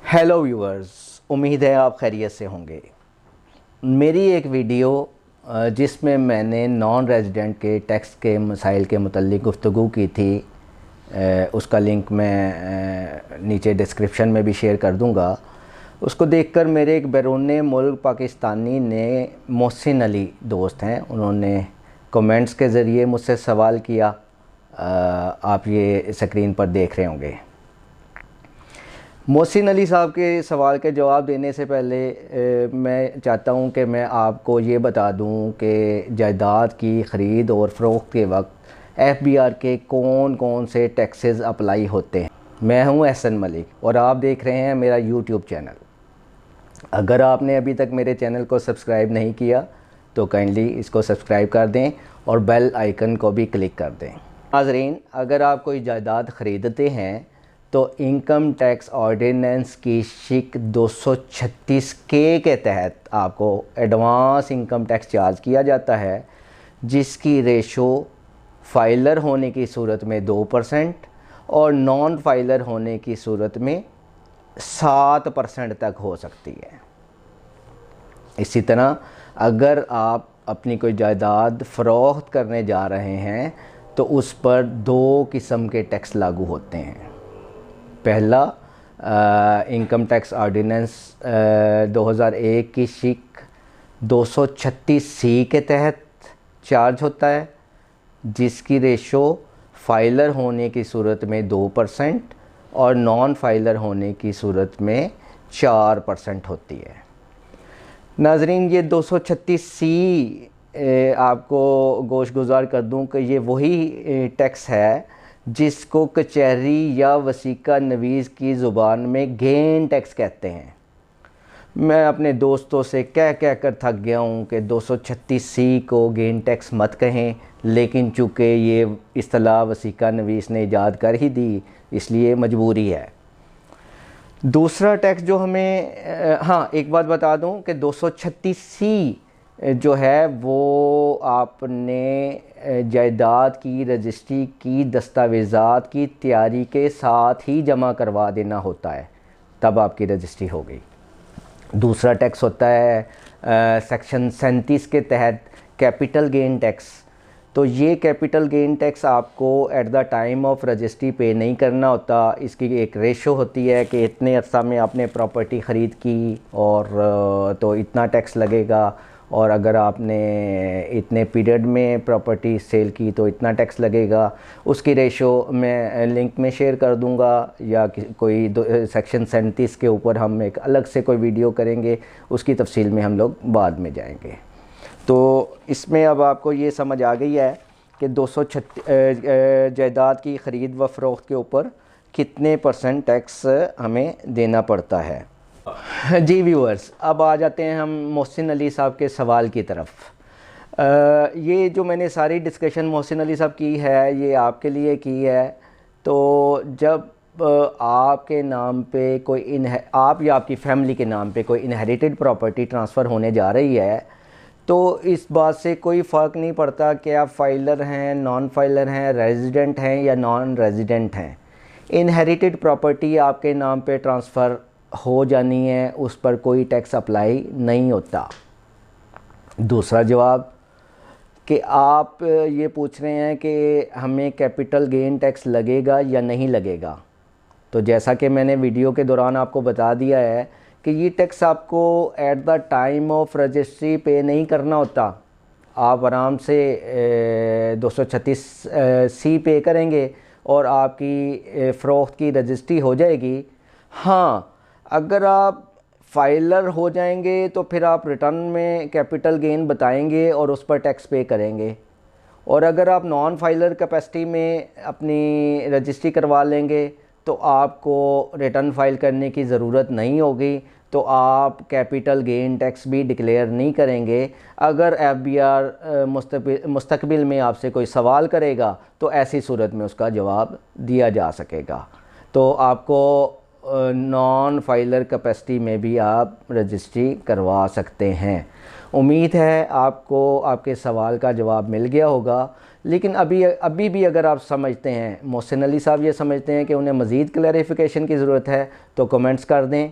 Hello viewers, उम्मीद है आप खैरियत से होंगे। मेरी एक वीडियो जिसमें मैंने नॉन रेजिडेंट के टैक्स के मसाइल के मुतल्लिक़ गुफ्तगू की थी, उसका लिंक मैं नीचे डिस्क्रिप्शन में भी शेयर कर दूंगा। उसको देखकर मेरे एक बैरून मुल्क पाकिस्तानी ने, मोहसिन अली दोस्त हैं, उन्होंने कमेंट्स के ज़रिए मुझसे सवाल किया। आप ये स्क्रीन पर देख रहे होंगे। मोहसिन अली साहब के सवाल के जवाब देने से पहले मैं चाहता हूं कि मैं आपको ये बता दूं कि जायदाद की ख़रीद और फ़रोख्त के वक्त FBR के कौन कौन से टैक्सेस अप्लाई होते हैं। मैं हूं एहसन मलिक और आप देख रहे हैं मेरा YouTube चैनल। अगर आपने अभी तक मेरे चैनल को सब्सक्राइब नहीं किया तो काइंडली इसको सब्सक्राइब कर दें और बेल आइकन को भी क्लिक कर दें। नाज़रीन, अगर आप कोई जायदाद ख़रीदते हैं तो इनकम टैक्स ऑर्डिनेंस की शिक 236 के तहत आपको एडवांस इनकम टैक्स चार्ज किया जाता है, जिसकी रेशो फाइलर होने की सूरत में 2% और नॉन फाइलर होने की सूरत में 7% तक हो सकती है। इसी तरह अगर आप अपनी कोई जायदाद फ़रोख्त करने जा रहे हैं तो उस पर 2 किस्म के टैक्स लागू होते हैं। पहला, इनकम टैक्स ऑर्डिनेंस 2001 की शिक 236C के तहत चार्ज होता है, जिसकी रेशो फाइलर होने की सूरत में 2% और नॉन फाइलर होने की सूरत में 4% होती है। नाज़रीन, ये 236C आपको गोशगुजार कर दूं कि ये वही टैक्स है जिसको कचहरी या वसीका नवीज़ की ज़ुबान में गेन टैक्स कहते हैं। मैं अपने दोस्तों से कह कर थक गया हूँ कि 236C को गेन टैक्स मत कहें, लेकिन चूँकि ये इस्तिलाह वसीका नवीस ने ईजाद कर ही दी, इसलिए मजबूरी है। दूसरा टैक्स जो हमें एक बात बता दूँ कि 236C जो है वो आपने जायदाद की रजिस्ट्री की दस्तावेज़ात की तैयारी के साथ ही जमा करवा देना होता है, तब आपकी रजिस्ट्री हो गई। दूसरा टैक्स होता है सेक्शन 37 के तहत कैपिटल गेन टैक्स। तो ये कैपिटल गेन टैक्स आपको at the time of registry पे नहीं करना होता। इसकी एक रेशो होती है कि इतने अर्सा में आपने प्रॉपर्टी ख़रीद की और तो इतना टैक्स लगेगा, और अगर आपने इतने पीरियड में प्रॉपर्टी सेल की तो इतना टैक्स लगेगा। उसकी रेशो मैं लिंक में शेयर कर दूंगा, या कोई सेक्शन 37 के ऊपर हम एक अलग से कोई वीडियो करेंगे, उसकी तफसील में हम लोग बाद में जाएंगे। तो इसमें अब आपको ये समझ आ गई है कि 236 जायदाद की ख़रीद व फ़रोख्त के ऊपर कितने % टैक्स हमें देना पड़ता है। जी व्यूअर्स, अब आ जाते हैं हम मोहसिन अली साहब के सवाल की तरफ। ये जो मैंने सारी डिस्कशन मोहसिन अली साहब की है, ये आपके लिए की है। तो जब आपके नाम पे कोई आप या आपकी फैमिली के नाम पे कोई इनहेरिटेड प्रॉपर्टी ट्रांसफ़र होने जा रही है, तो इस बात से कोई फ़र्क नहीं पड़ता कि आप फाइलर हैं, नॉन फाइलर हैं, रेजिडेंट हैं या नॉन रेजिडेंट हैं। इनहेरिटेड प्रॉपर्टी आपके नाम पे ट्रांसफ़र हो जानी है, उस पर कोई टैक्स अप्लाई नहीं होता। दूसरा जवाब कि आप ये पूछ रहे हैं कि हमें कैपिटल गेन टैक्स लगेगा या नहीं लगेगा। तो जैसा कि मैंने वीडियो के दौरान आपको बता दिया है कि ये टैक्स आपको at the time of registry पे नहीं करना होता। आप आराम से 236C पे करेंगे और आपकी फ़रोख्त की रजिस्ट्री हो जाएगी। हाँ, अगर आप फाइलर हो जाएंगे तो फिर आप रिटर्न में कैपिटल गेन बताएंगे और उस पर टैक्स पे करेंगे। और अगर आप नॉन फाइलर कैपेसिटी में अपनी रजिस्ट्री करवा लेंगे तो आपको रिटर्न फाइल करने की ज़रूरत नहीं होगी, तो आप कैपिटल गेन टैक्स भी डिक्लेयर नहीं करेंगे। अगर FBR मुस्तकबिल में आपसे कोई सवाल करेगा तो ऐसी सूरत में उसका जवाब दिया जा सकेगा। तो आपको नॉन फाइलर कैपेसिटी में भी आप रजिस्ट्री करवा सकते हैं। उम्मीद है आपको आपके सवाल का जवाब मिल गया होगा। लेकिन अभी भी अगर आप समझते हैं, मोहसिन अली साहब ये समझते हैं कि उन्हें मज़ीद क्लैरिफिकेशन की ज़रूरत है, तो कमेंट्स कर दें।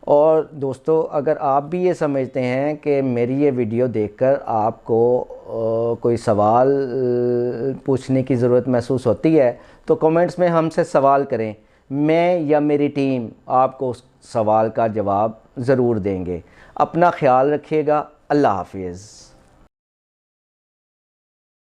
और दोस्तों, अगर आप भी ये समझते हैं कि मेरी ये वीडियो देखकर आपको कोई सवाल पूछने की ज़रूरत महसूस होती है, तो कमेंट्स में हमसे सवाल करें। मैं या मेरी टीम आपको उस सवाल का जवाब ज़रूर देंगे। अपना ख्याल रखिएगा। अल्लाह हाफिज़।